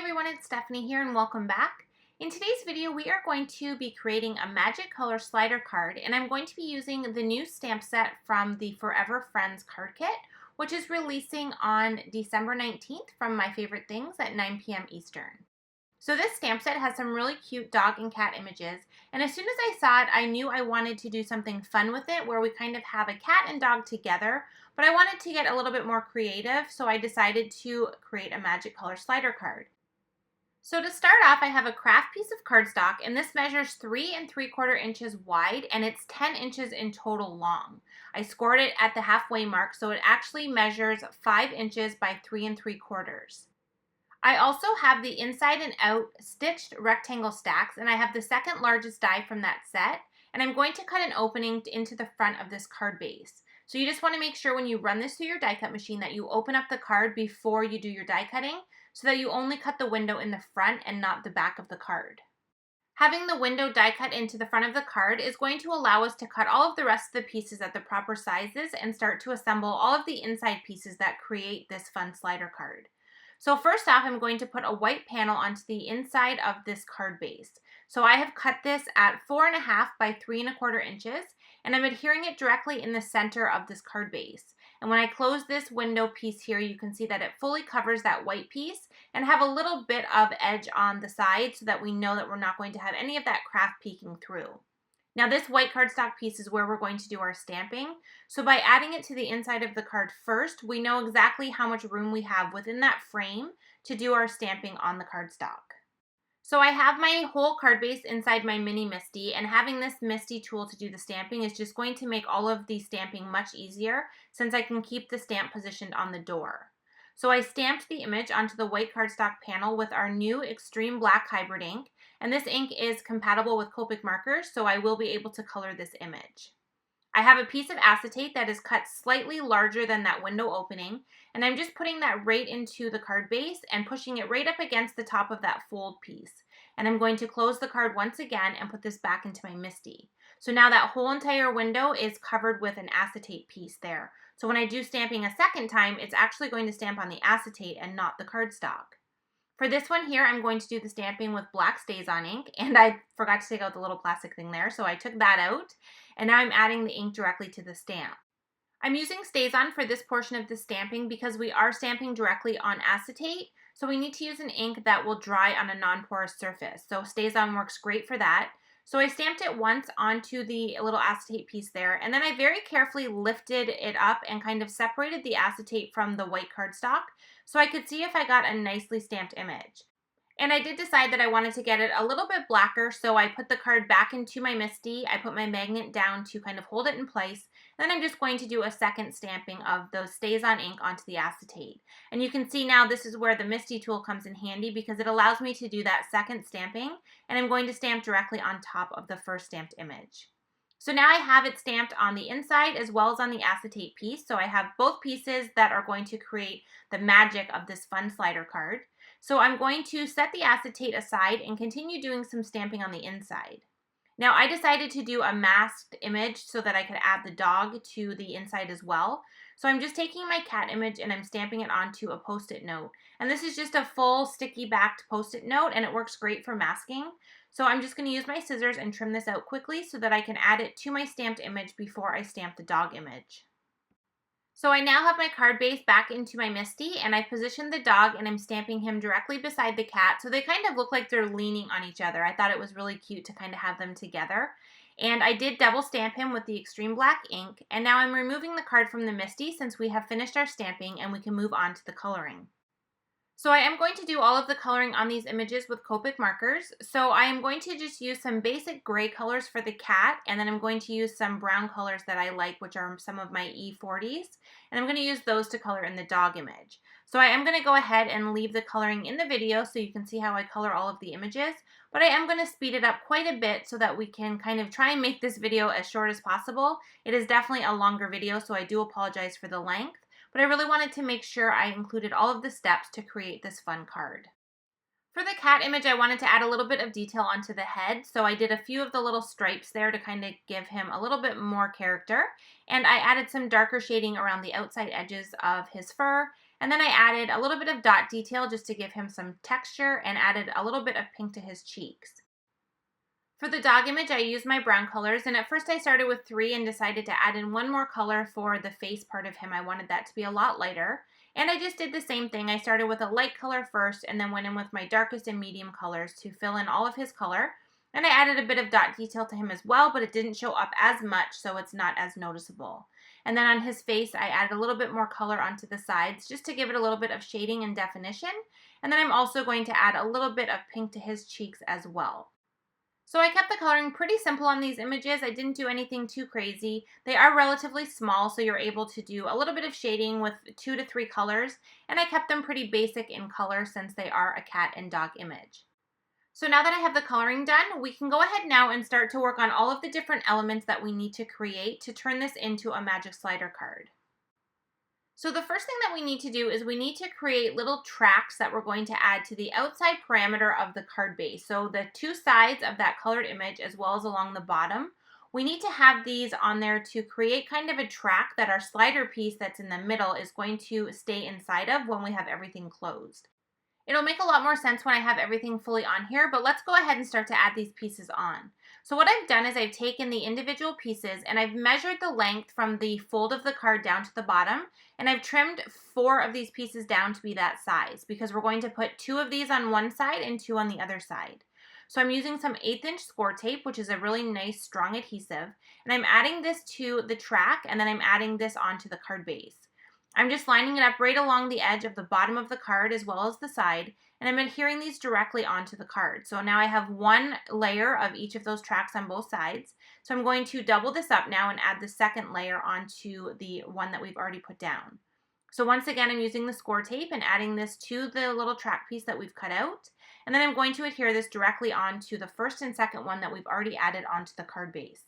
everyone, it's Stephanie here and welcome back. In today's video, we are going to be creating a magic color slider card, and I'm going to be using the new stamp set from the Furever Friends card kit, which is releasing on December 19th from My Favorite Things at 9 p.m. Eastern. So this stamp set has some really cute dog and cat images, and as soon as I saw it, I knew I wanted to do something fun with it where we kind of have a cat and dog together, but I wanted to get a little bit more creative, so I decided to create a magic color slider card. So to start off, I have a craft piece of cardstock, and this measures 3 3/4 inches wide, and it's 10 inches in total long. I scored it at the halfway mark, so it actually measures 5 inches by 3 3/4. I also have the inside and out stitched rectangle stacks, and I have the second largest die from that set, and I'm going to cut an opening into the front of this card base. So you just want to make sure when you run this through your die cut machine that you open up the card before you do your die cutting, so that you only cut the window in the front and not the back of the card. Having the window die cut into the front of the card is going to allow us to cut all of the rest of the pieces at the proper sizes and start to assemble all of the inside pieces that create this fun slider card. So first off, I'm going to put a white panel onto the inside of this card base. So I have cut this at 4.5 by 3 1/4 inches, and I'm adhering it directly in the center of this card base. And when I close this window piece here, you can see that it fully covers that white piece and have a little bit of edge on the side so that we know that we're not going to have any of that craft peeking through. Now this white cardstock piece is where we're going to do our stamping. So by adding it to the inside of the card first, we know exactly how much room we have within that frame to do our stamping on the cardstock. So I have my whole card base inside my mini MISTI, and having this MISTI tool to do the stamping is just going to make all of the stamping much easier since I can keep the stamp positioned on the door. So I stamped the image onto the white cardstock panel with our new Extreme Black Hybrid ink, and this ink is compatible with Copic markers, so I will be able to color this image. I have a piece of acetate that is cut slightly larger than that window opening, and I'm just putting that right into the card base and pushing it right up against the top of that fold piece. And I'm going to close the card once again and put this back into my MISTI. So now that whole entire window is covered with an acetate piece there. So when I do stamping a second time, it's actually going to stamp on the acetate and not the cardstock. For this one here, I'm going to do the stamping with black STAX ink, and I forgot to take out the little plastic thing there, so I took that out, and now I'm adding the ink directly to the stamp. I'm using STAX for this portion of the stamping because we are stamping directly on acetate, so we need to use an ink that will dry on a non-porous surface. So STAX works great for that. So I stamped it once onto the little acetate piece there, and then I very carefully lifted it up and kind of separated the acetate from the white cardstock so I could see if I got a nicely stamped image. And I did decide that I wanted to get it a little bit blacker, so I put the card back into my MISTI. I put my magnet down to kind of hold it in place. Then I'm just going to do a second stamping of those STAX ink onto the acetate. And you can see now this is where the MISTI tool comes in handy because it allows me to do that second stamping, and I'm going to stamp directly on top of the first stamped image. So now I have it stamped on the inside as well as on the acetate piece. So I have both pieces that are going to create the magic of this fun slider card. So I'm going to set the acetate aside and continue doing some stamping on the inside. Now I decided to do a masked image so that I could add the dog to the inside as well. So I'm just taking my cat image and I'm stamping it onto a post-it note. And this is just a full sticky backed post-it note, and it works great for masking. So I'm just going to use my scissors and trim this out quickly so that I can add it to my stamped image before I stamp the dog image. So I now have my card base back into my MISTI, and I positioned the dog and I'm stamping him directly beside the cat, so they kind of look like they're leaning on each other. I thought it was really cute to kind of have them together. And I did double stamp him with the Extreme Black ink, and now I'm removing the card from the MISTI since we have finished our stamping and we can move on to the coloring. So I am going to do all of the coloring on these images with Copic markers. So I am going to just use some basic gray colors for the cat, and then I'm going to use some brown colors that I like, which are some of my E40s, and I'm going to use those to color in the dog image. So I am going to go ahead and leave the coloring in the video so you can see how I color all of the images, but I am going to speed it up quite a bit so that we can kind of try and make this video as short as possible. It is definitely a longer video, so I do apologize for the length. But I really wanted to make sure I included all of the steps to create this fun card. For the cat image, I wanted to add a little bit of detail onto the head, so I did a few of the little stripes there to kind of give him a little bit more character, and I added some darker shading around the outside edges of his fur, And then I added a little bit of dot detail just to give him some texture and added a little bit of pink to his cheeks. For the dog image, I used my brown colors, and at first I started with 3 and decided to add in one more color for the face part of him. I wanted that to be a lot lighter, and I just did the same thing. I started with a light color first and then went in with my darkest and medium colors to fill in all of his color, and I added a bit of dot detail to him as well, but it didn't show up as much, so it's not as noticeable. And then on his face, I added a little bit more color onto the sides just to give it a little bit of shading and definition, and then I'm also going to add a little bit of pink to his cheeks as well. So I kept the coloring pretty simple on these images. I didn't do anything too crazy. They are relatively small, so you're able to do a little bit of shading with 2 to 3 colors, and I kept them pretty basic in color since they are a cat and dog image. So now that I have the coloring done, we can go ahead now and start to work on all of the different elements that we need to create to turn this into a magic slider card. So the first thing that we need to do is we need to create little tracks that we're going to add to the outside parameter of the card base. So the 2 sides of that colored image as well as along the bottom, we need to have these on there to create kind of a track that our slider piece that's in the middle is going to stay inside of when we have everything closed. It'll make a lot more sense when I have everything fully on here, but let's go ahead and start to add these pieces on. So what I've done is I've taken the individual pieces and I've measured the length from the fold of the card down to the bottom, and I've trimmed 4 of these pieces down to be that size because we're going to put 2 of these on one side and 2 on the other side. So I'm using some 1/8" Scor-Tape, which is a really nice strong adhesive, and I'm adding this to the track, and then I'm adding this onto the card base. I'm just lining it up right along the edge of the bottom of the card as well as the side, and I'm adhering these directly onto the card. So now I have 1 layer of each of those tracks on both sides. So I'm going to double this up now and add the second layer onto the one that we've already put down. So once again, I'm using the Scor-Tape and adding this to the little track piece that we've cut out, and then I'm going to adhere this directly onto the first and second one that we've already added onto the card base.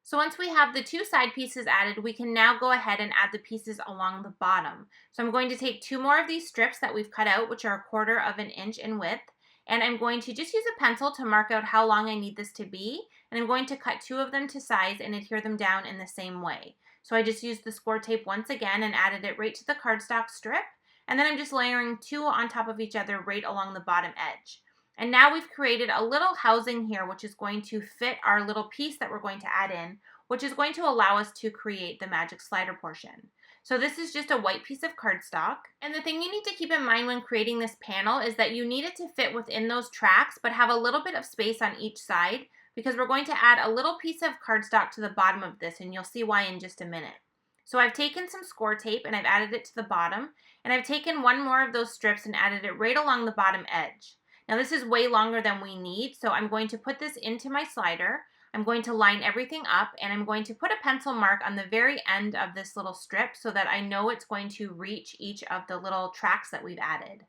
So once we have the 2 side pieces added, we can now go ahead and add the pieces along the bottom. So I'm going to take 2 more of these strips that we've cut out, which are 1/4 of an inch in width, and I'm going to just use a pencil to mark out how long I need this to be, and I'm going to cut 2 of them to size and adhere them down in the same way. So I just used the Scor-Tape once again and added it right to the cardstock strip, and then I'm just layering 2 on top of each other right along the bottom edge. And now we've created a little housing here, which is going to fit our little piece that we're going to add in, which is going to allow us to create the magic slider portion. So this is just a white piece of cardstock. And the thing you need to keep in mind when creating this panel is that you need it to fit within those tracks, but have a little bit of space on each side, because we're going to add a little piece of cardstock to the bottom of this, and you'll see why in just a minute. So I've taken some Scor-Tape and I've added it to the bottom, and I've taken 1 more of those strips and added it right along the bottom edge. Now this is way longer than we need, so I'm going to put this into my slider. I'm going to line everything up, and I'm going to put a pencil mark on the very end of this little strip so that I know it's going to reach each of the little tracks that we've added.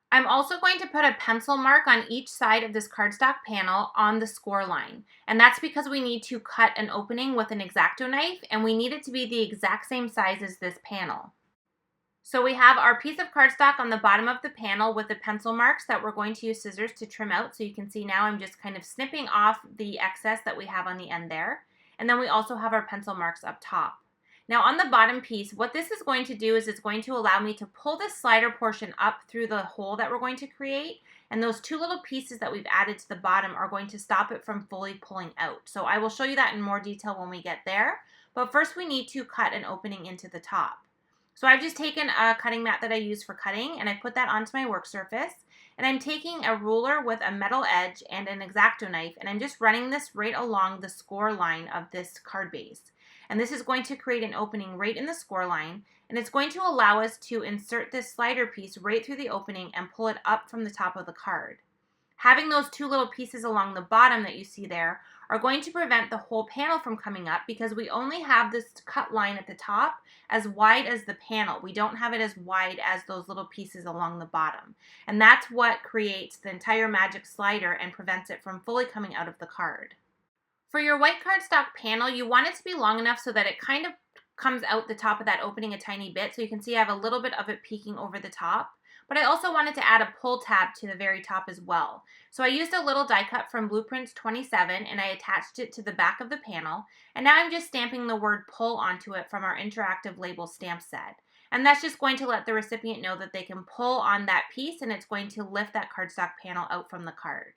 I'm also going to put a pencil mark on each side of this cardstock panel on the score line, and that's because we need to cut an opening with an X-Acto knife, and we need it to be the exact same size as this panel. So we have our piece of cardstock on the bottom of the panel with the pencil marks that we're going to use scissors to trim out. So you can see now I'm just kind of snipping off the excess that we have on the end there. And then we also have our pencil marks up top. Now on the bottom piece, what this is going to do is it's going to allow me to pull this slider portion up through the hole that we're going to create. And those 2 little pieces that we've added to the bottom are going to stop it from fully pulling out. So I will show you that in more detail when we get there. But first we need to cut an opening into the top. So I've just taken a cutting mat that I use for cutting, and I put that onto my work surface, and I'm taking a ruler with a metal edge and an X-Acto knife, and I'm just running this right along the score line of this card base. And this is going to create an opening right in the score line, and it's going to allow us to insert this slider piece right through the opening and pull it up from the top of the card. Having those 2 little pieces along the bottom that you see there are going to prevent the whole panel from coming up because we only have this cut line at the top as wide as the panel. We don't have it as wide as those little pieces along the bottom. And that's what creates the entire magic slider and prevents it from fully coming out of the card. For your white cardstock panel, you want it to be long enough so that it kind of comes out the top of that opening a tiny bit. So you can see I have a little bit of it peeking over the top. but I also wanted to add a pull tab to the very top as well. So I used a little die cut from Blueprints 27 and I attached it to the back of the panel, and now I'm just stamping the word pull onto it from our interactive label stamp set. And that's just going to let the recipient know that they can pull on that piece and it's going to lift that cardstock panel out from the card.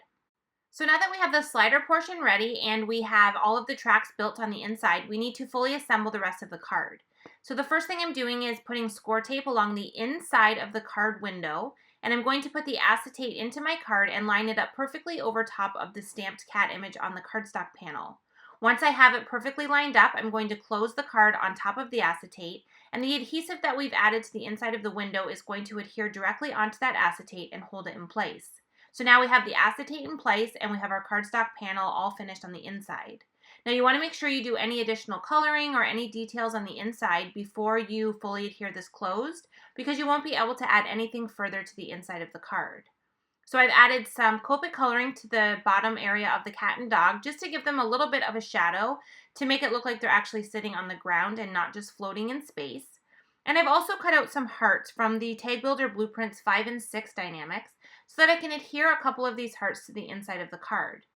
So now that we have the slider portion ready and we have all of the tracks built on the inside, we need to fully assemble the rest of the card. So the first thing I'm doing is putting Scor-Tape along the inside of the card window, and I'm going to put the acetate into my card and line it up perfectly over top of the stamped cat image on the cardstock panel. Once I have it perfectly lined up, I'm going to close the card on top of the acetate, and the adhesive that we've added to the inside of the window is going to adhere directly onto that acetate and hold it in place. So now we have the acetate in place and we have our cardstock panel all finished on the inside. Now you want to make sure you do any additional coloring or any details on the inside before you fully adhere this closed, because you won't be able to add anything further to the inside of the card. So I've added some Copic coloring to the bottom area of the cat and dog just to give them a little bit of a shadow to make it look like they're actually sitting on the ground and not just floating in space. And I've also cut out some hearts from the Tag Builder Blueprints 5 and 6 Die-namics so that I can adhere a couple of these hearts to the inside of the card.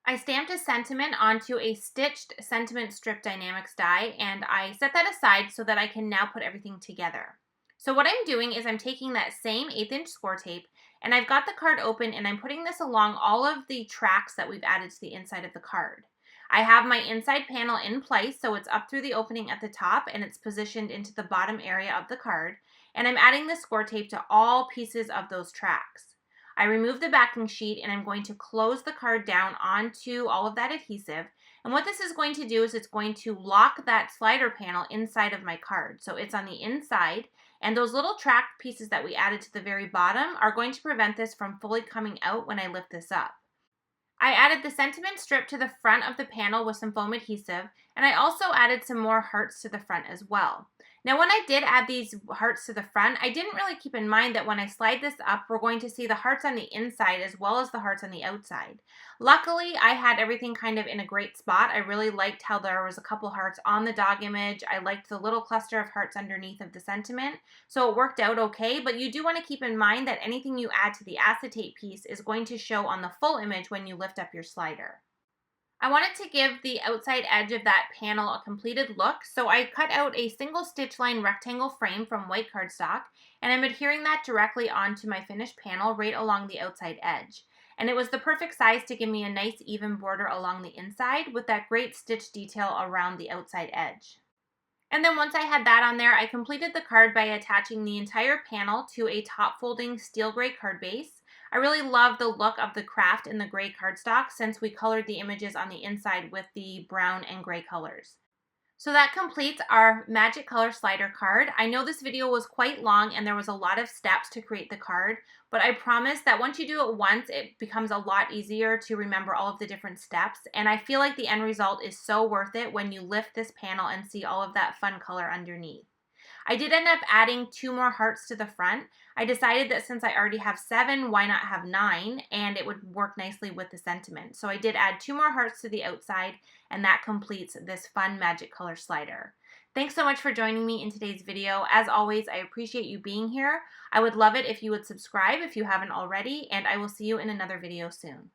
I stamped a sentiment onto a stitched sentiment strip Die-namics die, and I set that aside so that I can now put everything together. So what I'm doing is I'm taking that same 1/8 inch Scor-Tape and I've got the card open and I'm putting this along all of the tracks that we've added to the inside of the card. I have my inside panel in place, so it's up through the opening at the top and it's positioned into the bottom area of the card, and I'm adding the Scor-Tape to all pieces of those tracks. I remove the backing sheet and I'm going to close the card down onto all of that adhesive, and what this is going to do is it's going to lock that slider panel inside of my card. So it's on the inside, and those little track pieces that we added to the very bottom are going to prevent this from fully coming out when I lift this up. I added the sentiment strip to the front of the panel with some foam adhesive, and I also added some more hearts to the front as well. Now when I did add these hearts to the front, I didn't really keep in mind that when I slide this up, we're going to see the hearts on the inside as well as the hearts on the outside. Luckily, I had everything kind of in a great spot. I really liked how there was a couple hearts on the dog image. I liked the little cluster of hearts underneath of the sentiment, so it worked out okay, but you do want to keep in mind that anything you add to the acetate piece is going to show on the full image when you lift up your slider. I wanted to give the outside edge of that panel a completed look, so I cut out a single stitch line rectangle frame from white cardstock, and I'm adhering that directly onto my finished panel right along the outside edge. And it was the perfect size to give me a nice even border along the inside with that great stitch detail around the outside edge. And then once I had that on there, I completed the card by attaching the entire panel to a top folding steel gray card base. I really love the look of the craft in the gray cardstock since we colored the images on the inside with the brown and gray colors. So that completes our Magic Color Slider card. I know this video was quite long and there was a lot of steps to create the card, but I promise that once you do it once, it becomes a lot easier to remember all of the different steps, and I feel like the end result is so worth it when you lift this panel and see all of that fun color underneath. I did end up adding 2 more hearts to the front. I decided that since I already have 7, why not have 9, and it would work nicely with the sentiment. So I did add 2 more hearts to the outside, and that completes this fun Magic Color Slider. Thanks so much for joining me in today's video. As always, I appreciate you being here. I would love it if you would subscribe if you haven't already, and I will see you in another video soon.